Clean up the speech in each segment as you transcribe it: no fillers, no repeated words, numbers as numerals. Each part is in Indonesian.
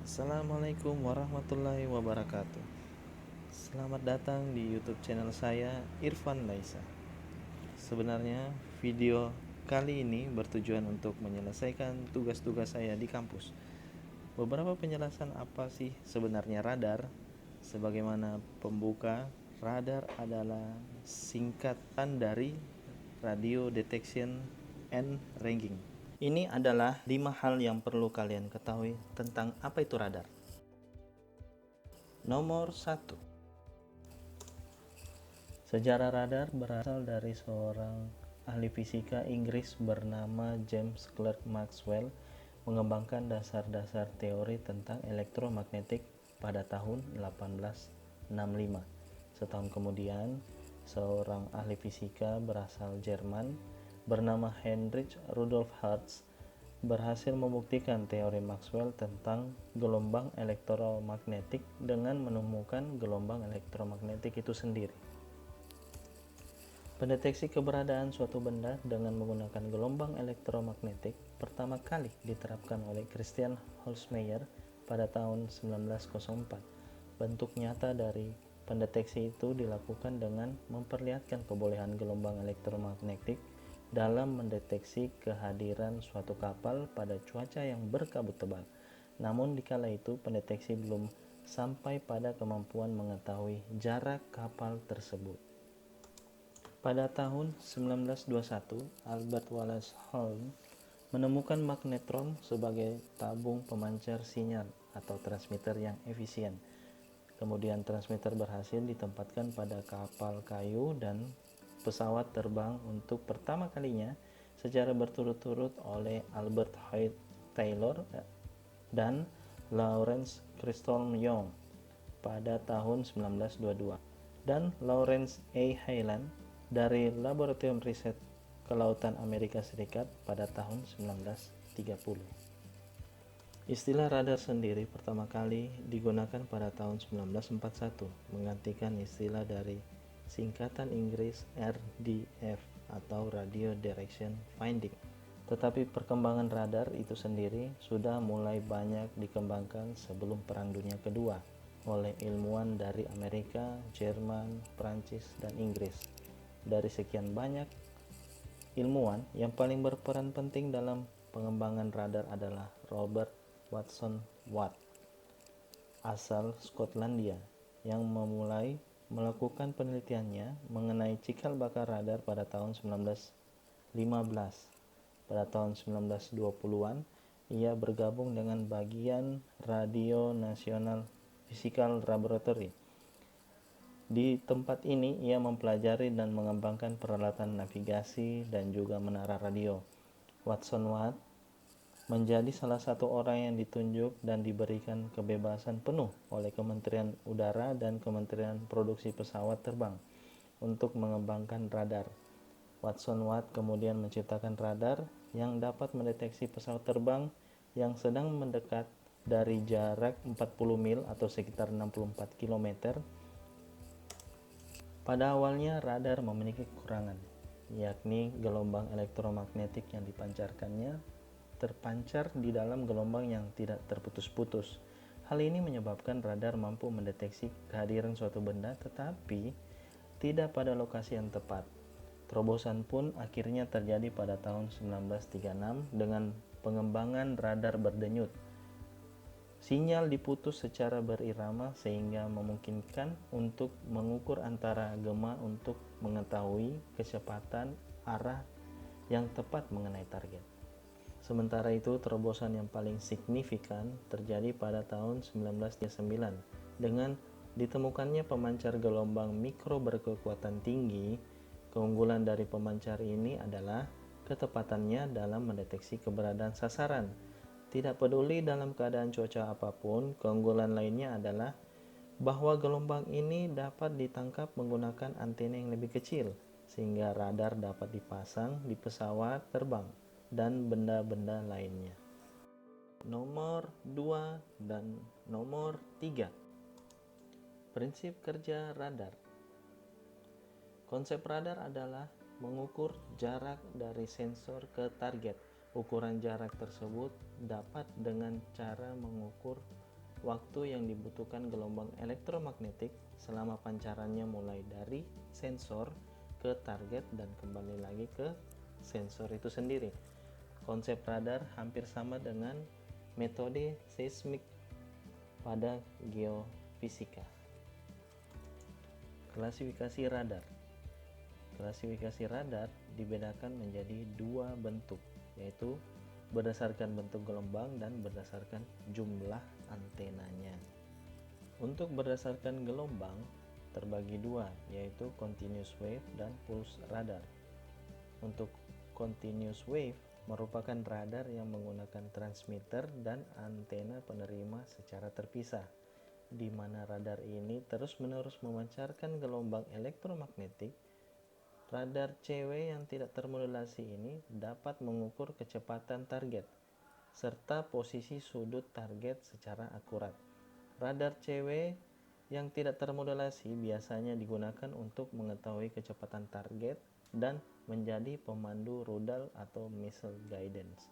Assalamualaikum warahmatullahi wabarakatuh. Selamat datang di YouTube channel saya, Irfan Laisa. Sebenarnya video kali ini bertujuan untuk menyelesaikan tugas-tugas saya di kampus. Beberapa penjelasan apa sih sebenarnya radar? Sebagaimana pembuka, radar adalah singkatan dari Radio Detection and Ranging. Ini adalah 5 hal yang perlu kalian ketahui tentang apa itu radar. Nomor 1. Sejarah radar berasal dari seorang ahli fisika Inggris bernama James Clerk Maxwell mengembangkan dasar-dasar teori tentang elektromagnetik pada tahun 1865. Setahun kemudian, seorang ahli fisika berasal Jerman bernama Heinrich Rudolf Hertz berhasil membuktikan teori Maxwell tentang gelombang elektromagnetik dengan menemukan gelombang elektromagnetik itu sendiri. Pendeteksi keberadaan suatu benda dengan menggunakan gelombang elektromagnetik pertama kali diterapkan oleh Christian Holzmeier pada tahun 1904. Bentuk nyata dari pendeteksi itu dilakukan dengan memperlihatkan kebolehan gelombang elektromagnetik dalam mendeteksi kehadiran suatu kapal pada cuaca yang berkabut tebal. Namun dikala itu pendeteksi belum sampai pada kemampuan mengetahui jarak kapal tersebut. Pada tahun 1921, Albert Wallace Holmes menemukan magnetron sebagai tabung pemancar sinyal atau transmitter yang efisien. Kemudian transmitter berhasil ditempatkan pada kapal kayu dan pesawat terbang untuk pertama kalinya secara berturut-turut oleh Albert Hoyt Taylor dan Lawrence Crystal Young pada tahun 1922 dan Lawrence A. Hyland dari Laboratorium Riset Kelautan Amerika Serikat pada tahun 1930. Istilah radar sendiri pertama kali digunakan pada tahun 1941, menggantikan istilah dari singkatan Inggris RDF atau Radio Direction Finding. Tetapi perkembangan radar itu sendiri sudah mulai banyak dikembangkan sebelum Perang Dunia Kedua oleh ilmuwan dari Amerika, Jerman, Prancis, dan Inggris. Dari sekian banyak ilmuwan, yang paling berperan penting dalam pengembangan radar adalah Robert Watson Watt, asal Skotlandia, yang memulai melakukan penelitiannya mengenai cikal bakal radar pada tahun 1915. Pada tahun 1920-an, ia bergabung dengan bagian Radio National Physical Laboratory. Di tempat ini, ia mempelajari dan mengembangkan peralatan navigasi dan juga menara radio. Watson Watt menjadi salah satu orang yang ditunjuk dan diberikan kebebasan penuh oleh Kementerian Udara dan Kementerian Produksi Pesawat Terbang untuk mengembangkan radar. Watson Watt kemudian menciptakan radar yang dapat mendeteksi pesawat terbang yang sedang mendekat dari jarak 40 mil atau sekitar 64 km. Pada awalnya radar memiliki kekurangan, yakni gelombang elektromagnetik yang dipancarkannya terpancar di dalam gelombang yang tidak terputus-putus. Hal ini menyebabkan radar mampu mendeteksi kehadiran suatu benda tetapi tidak pada lokasi yang tepat. Terobosan pun akhirnya terjadi pada tahun 1936 dengan pengembangan radar berdenyut. Sinyal diputus secara berirama sehingga memungkinkan untuk mengukur antara gema untuk mengetahui kecepatan arah yang tepat mengenai target. Sementara itu, terobosan yang paling signifikan terjadi pada tahun 1939 dengan ditemukannya pemancar gelombang mikro berkekuatan tinggi. Keunggulan dari pemancar ini adalah ketepatannya dalam mendeteksi keberadaan sasaran. Tidak peduli dalam keadaan cuaca apapun, keunggulan lainnya adalah bahwa gelombang ini dapat ditangkap menggunakan antena yang lebih kecil, sehingga radar dapat dipasang di pesawat terbang dan benda-benda lainnya. Nomor 2 dan nomor 3. Prinsip kerja radar. Konsep radar adalah mengukur jarak dari sensor ke target. Ukuran jarak tersebut dapat dengan cara mengukur waktu yang dibutuhkan gelombang elektromagnetik selama pancarannya mulai dari sensor ke target dan kembali lagi ke sensor itu sendiri. Konsep radar hampir sama dengan metode seismik pada geofisika. Klasifikasi radar. Klasifikasi radar dibedakan menjadi dua bentuk, yaitu berdasarkan bentuk gelombang dan berdasarkan jumlah antenanya. Untuk berdasarkan gelombang terbagi dua, yaitu continuous wave dan pulse radar. Untuk continuous wave merupakan radar yang menggunakan transmitter dan antena penerima secara terpisah, di mana radar ini terus-menerus memancarkan gelombang elektromagnetik. Radar CW yang tidak termodulasi ini dapat mengukur kecepatan target serta posisi sudut target secara akurat. Radar CW yang tidak termodulasi biasanya digunakan untuk mengetahui kecepatan target dan menjadi pemandu rudal atau missile guidance.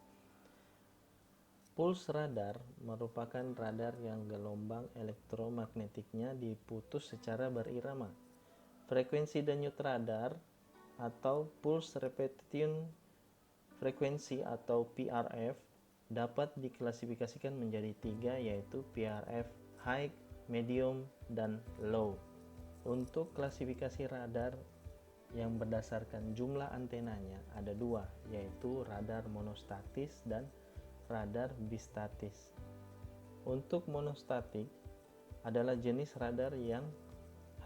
Pulse radar merupakan radar yang gelombang elektromagnetiknya diputus secara berirama. Frekuensi denyut radar atau pulse repetition frequency atau PRF dapat diklasifikasikan menjadi tiga, yaitu PRF high, medium, dan low. Untuk klasifikasi radar yang berdasarkan jumlah antenanya ada dua, yaitu radar monostatis dan radar bistatis. Untuk monostatik adalah jenis radar yang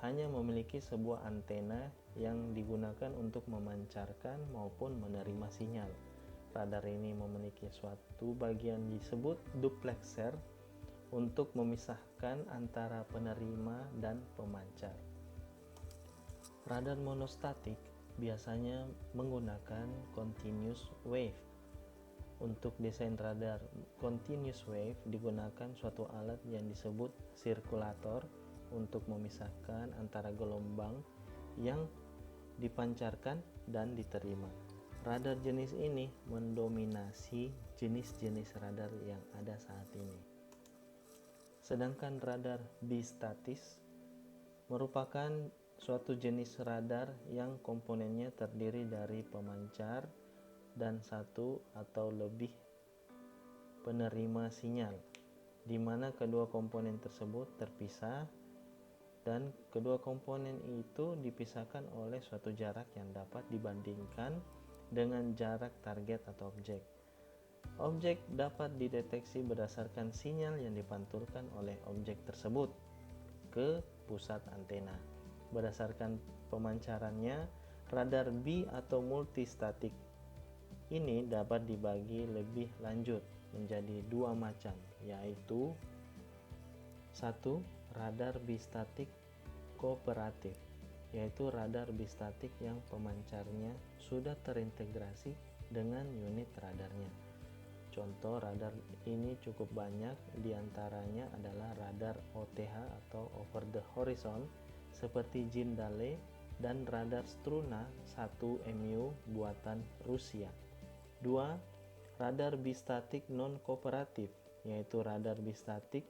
hanya memiliki sebuah antena yang digunakan untuk memancarkan maupun menerima sinyal. Radar ini memiliki suatu bagian disebut duplexer untuk memisahkan antara penerima dan pemancar. Radar monostatik biasanya menggunakan continuous wave. Untuk desain radar continuous wave digunakan suatu alat yang disebut sirkulator untuk memisahkan antara gelombang yang dipancarkan dan diterima. Radar jenis ini mendominasi jenis-jenis radar yang ada saat ini. Sedangkan radar bistatis merupakan suatu jenis radar yang komponennya terdiri dari pemancar dan satu atau lebih penerima sinyal, di mana kedua komponen tersebut terpisah dan kedua komponen itu dipisahkan oleh suatu jarak yang dapat dibandingkan dengan jarak target atau objek. Objek dapat dideteksi berdasarkan sinyal yang dipantulkan oleh objek tersebut ke pusat antena. Berdasarkan pemancarannya, radar bi atau multistatik ini dapat dibagi lebih lanjut menjadi dua macam, yaitu satu, radar bistatik kooperatif, yaitu radar bistatik yang pemancarnya sudah terintegrasi dengan unit radarnya. Contoh radar ini cukup banyak, diantaranya adalah radar OTH atau over the horizon seperti Jindale dan radar Struna 1MU buatan Rusia. 2. Radar bistatik non-kooperatif, yaitu radar bistatik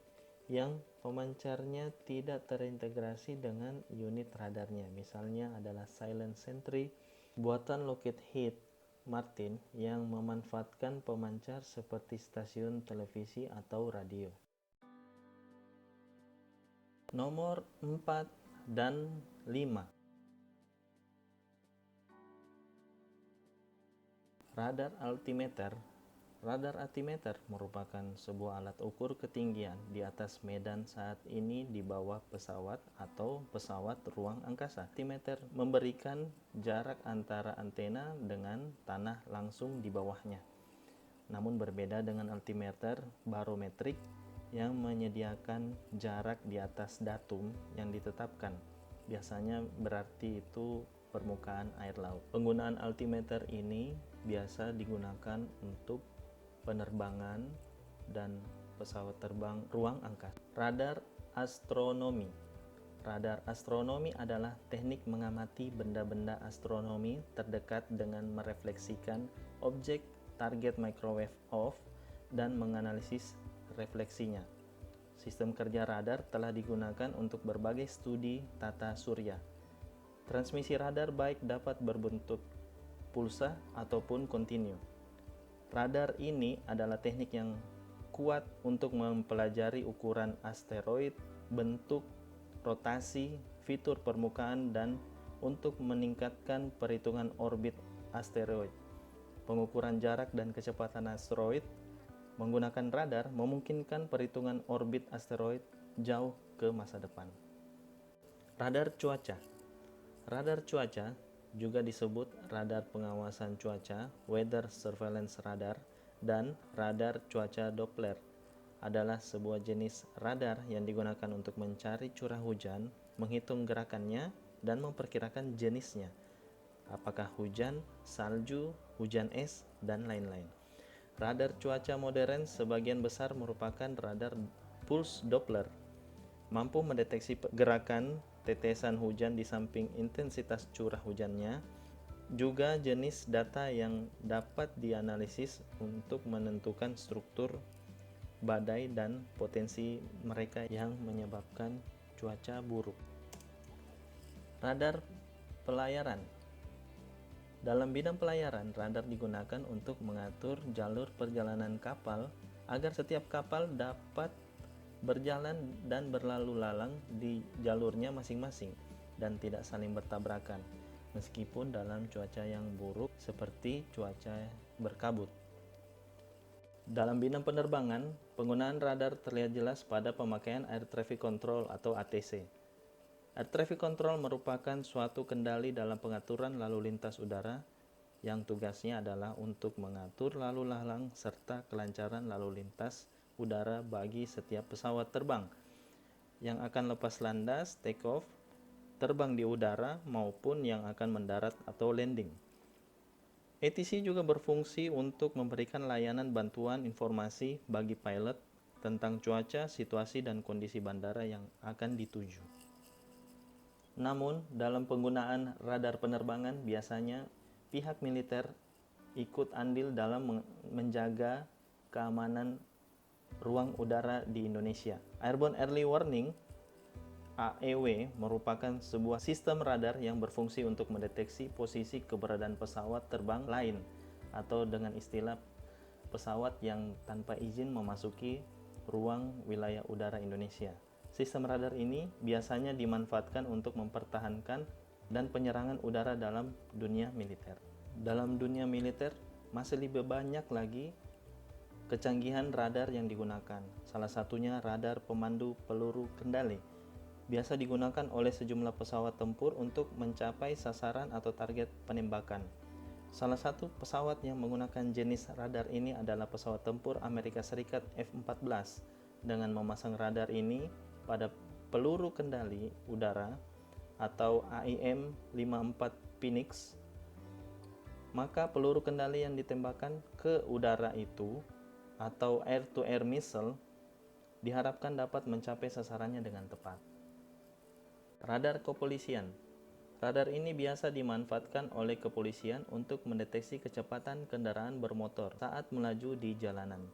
yang pemancarnya tidak terintegrasi dengan unit radarnya. Misalnya adalah Silent Sentry buatan Lockheed Martin yang memanfaatkan pemancar seperti stasiun televisi atau radio. Nomor 4 dan 5. Radar altimeter. Radar altimeter merupakan sebuah alat ukur ketinggian di atas medan saat ini di bawah pesawat atau pesawat ruang angkasa. Altimeter memberikan jarak antara antena dengan tanah langsung di bawahnya. Namun berbeda dengan altimeter barometrik yang menyediakan jarak di atas datum yang ditetapkan. Biasanya berarti itu permukaan air laut. Penggunaan altimeter ini biasa digunakan untuk penerbangan dan pesawat terbang ruang angkasa. Radar astronomi. Radar astronomi adalah teknik mengamati benda-benda astronomi terdekat dengan merefleksikan objek target microwave off dan menganalisis refleksinya. sistem kerja radar telah digunakan untuk berbagai studi tata surya. Transmisi radar baik dapat berbentuk pulsa ataupun kontinu. Radar ini adalah teknik yang kuat untuk mempelajari ukuran asteroid, bentuk, rotasi, fitur permukaan, dan untuk meningkatkan perhitungan orbit asteroid. Pengukuran jarak dan kecepatan asteroid menggunakan radar memungkinkan perhitungan orbit asteroid jauh ke masa depan. Radar cuaca. Radar cuaca juga disebut radar pengawasan cuaca, weather surveillance radar, dan radar cuaca Doppler adalah sebuah jenis radar yang digunakan untuk mencari curah hujan, menghitung gerakannya, dan memperkirakan jenisnya. Apakah hujan, salju, hujan es, dan lain-lain. Radar cuaca modern sebagian besar merupakan radar pulse Doppler, mampu mendeteksi gerakan tetesan hujan di samping intensitas curah hujannya, juga jenis data yang dapat dianalisis untuk menentukan struktur badai dan potensi mereka yang menyebabkan cuaca buruk. Radar pelayaran. Dalam bidang pelayaran, radar digunakan untuk mengatur jalur perjalanan kapal agar setiap kapal dapat berjalan dan berlalu lalang di jalurnya masing-masing dan tidak saling bertabrakan meskipun dalam cuaca yang buruk seperti cuaca berkabut. Dalam bidang penerbangan, penggunaan radar terlihat jelas pada pemakaian Air Traffic Control atau ATC. Air Traffic Control merupakan suatu kendali dalam pengaturan lalu lintas udara yang tugasnya adalah untuk mengatur lalu lalang serta kelancaran lalu lintas udara bagi setiap pesawat terbang yang akan lepas landas, take off, terbang di udara, maupun yang akan mendarat atau landing. ATC juga berfungsi untuk memberikan layanan bantuan informasi bagi pilot tentang cuaca, situasi, dan kondisi bandara yang akan dituju. Namun, dalam penggunaan radar penerbangan, biasanya pihak militer ikut andil dalam menjaga keamanan ruang udara di Indonesia. Airborne Early Warning AEW merupakan sebuah sistem radar yang berfungsi untuk mendeteksi posisi keberadaan pesawat terbang lain atau dengan istilah pesawat yang tanpa izin memasuki ruang wilayah udara Indonesia. Sistem radar ini biasanya dimanfaatkan untuk mempertahankan dan penyerangan udara dalam dunia militer. Dalam dunia militer masih lebih banyak lagi kecanggihan radar yang digunakan. Salah satunya radar pemandu peluru kendali. Biasa digunakan oleh sejumlah pesawat tempur untuk mencapai sasaran atau target penembakan. Salah satu pesawat yang menggunakan jenis radar ini adalah pesawat tempur Amerika Serikat F-14. Dengan memasang radar ini pada peluru kendali udara atau AIM-54 Phoenix, maka peluru kendali yang ditembakkan ke udara itu atau air-to-air missile diharapkan dapat mencapai sasarannya dengan tepat. Radar kepolisian. Radar ini biasa dimanfaatkan oleh kepolisian untuk mendeteksi kecepatan kendaraan bermotor saat melaju di jalanan.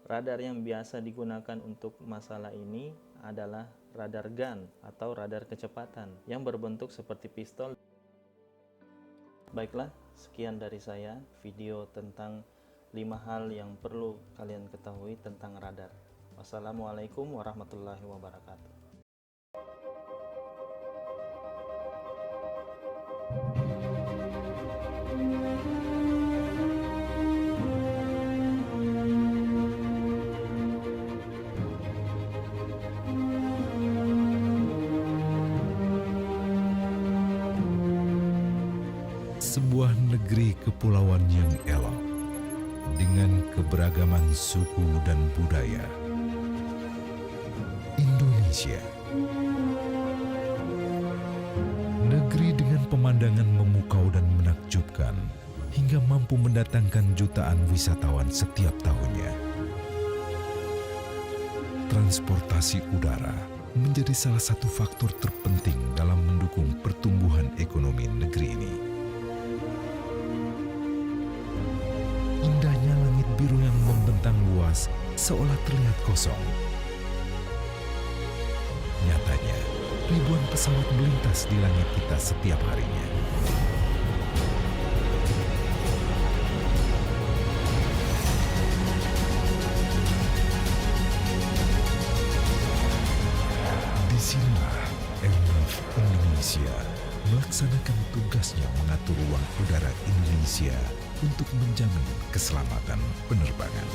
Radar yang biasa digunakan untuk masalah ini adalah radar gun atau radar kecepatan yang berbentuk seperti pistol. Baiklah, sekian dari saya video tentang 5 hal yang perlu kalian ketahui tentang radar. Wassalamualaikum warahmatullahi wabarakatuh. Sebuah negeri kepulauan yang elok dengan keberagaman suku dan budaya. Indonesia, negeri dengan pemandangan memukau dan menakjubkan hingga mampu mendatangkan jutaan wisatawan setiap tahunnya. Transportasi udara menjadi salah satu faktor terpenting dalam mendukung pertumbuhan ekonomi negeri ini. Indahnya langit biru yang membentang luas seolah terlihat kosong. ribuan pesawat melintas di langit kita setiap harinya. Disinilah Airnav Indonesia melaksanakan tugasnya mengatur ruang udara Indonesia untuk menjamin keselamatan penerbangan.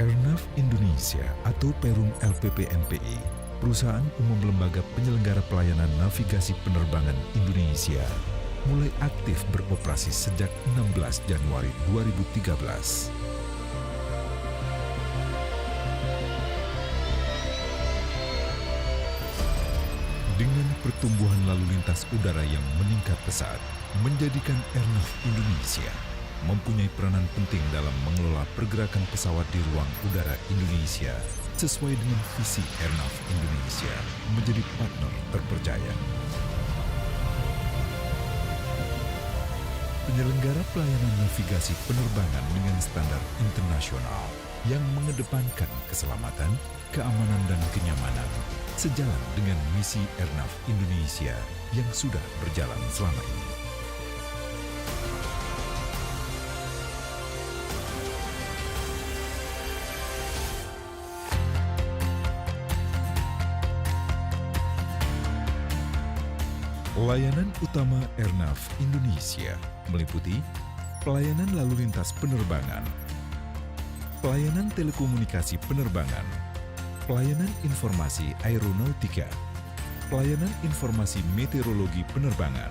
Airnav Indonesia atau Perum LPP-NPI, perusahaan umum lembaga penyelenggara pelayanan navigasi penerbangan Indonesia, mulai aktif beroperasi sejak 16 Januari 2013. Dengan pertumbuhan lalu lintas udara yang meningkat pesat, menjadikan Airnav Indonesia mempunyai peranan penting dalam mengelola pergerakan pesawat di ruang udara Indonesia sesuai dengan visi Airnav Indonesia menjadi partner terpercaya. Penyelenggara pelayanan navigasi penerbangan dengan standar internasional yang mengedepankan keselamatan, keamanan, dan kenyamanan sejalan dengan misi Airnav Indonesia yang sudah berjalan selama ini. Layanan utama Airnav Indonesia meliputi pelayanan lalu lintas penerbangan, pelayanan telekomunikasi penerbangan, pelayanan informasi aeronautika, pelayanan informasi meteorologi penerbangan,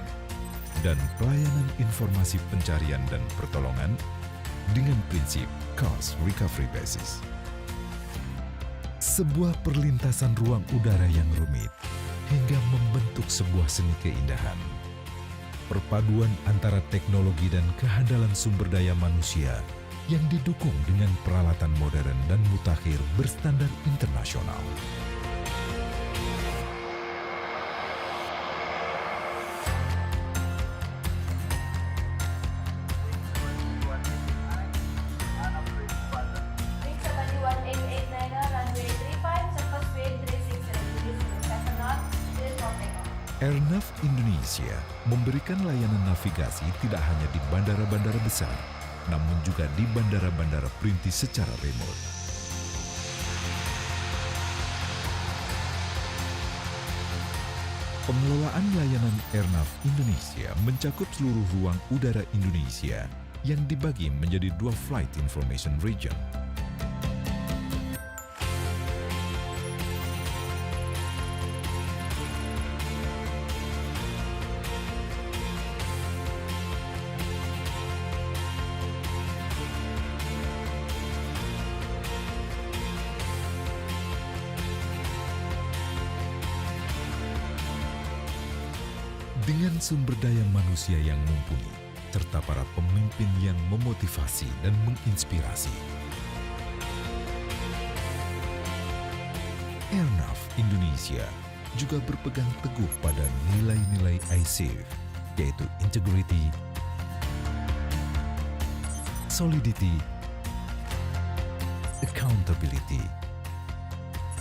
dan pelayanan informasi pencarian dan pertolongan dengan prinsip cost recovery basis. Sebuah perlintasan ruang udara yang rumit hingga membentuk sebuah seni keindahan. Perpaduan antara teknologi dan kehandalan sumber daya manusia yang didukung dengan peralatan modern dan mutakhir berstandar internasional. Airnav Indonesia memberikan layanan navigasi tidak hanya di bandara-bandara besar, namun juga di bandara-bandara perintis secara remote. Pengelolaan layanan Airnav Indonesia mencakup seluruh ruang udara Indonesia yang dibagi menjadi 2 Flight Information Region. Dengan sumber daya manusia yang mumpuni, serta para pemimpin yang memotivasi dan menginspirasi, Airnav Indonesia juga berpegang teguh pada nilai-nilai iSafe, yaitu integrity, solidity, accountability,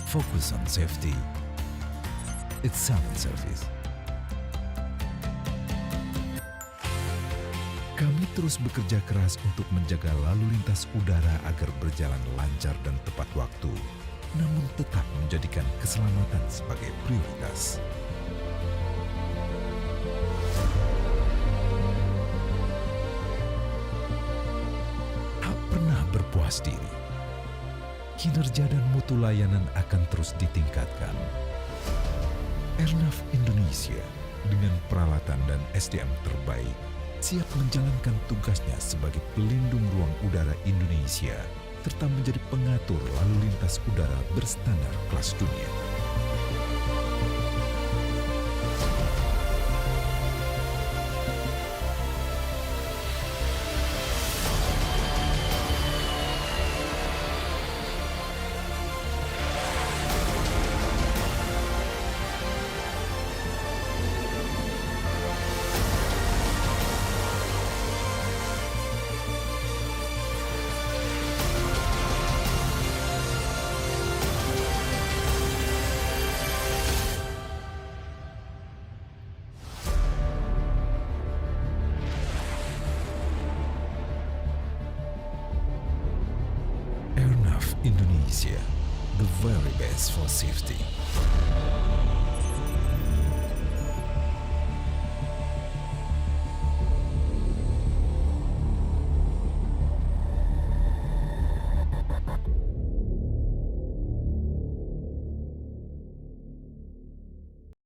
focus on safety, excellent service. Kami terus bekerja keras untuk menjaga lalu lintas udara agar berjalan lancar dan tepat waktu, namun tetap menjadikan keselamatan sebagai prioritas. Tak pernah berpuas diri. Kinerja dan mutu layanan akan terus ditingkatkan. Airnav Indonesia dengan peralatan dan SDM terbaik siap menjalankan tugasnya sebagai pelindung ruang udara Indonesia serta menjadi pengatur lalu lintas udara berstandar kelas dunia. Airnav Indonesia, the very best for safety.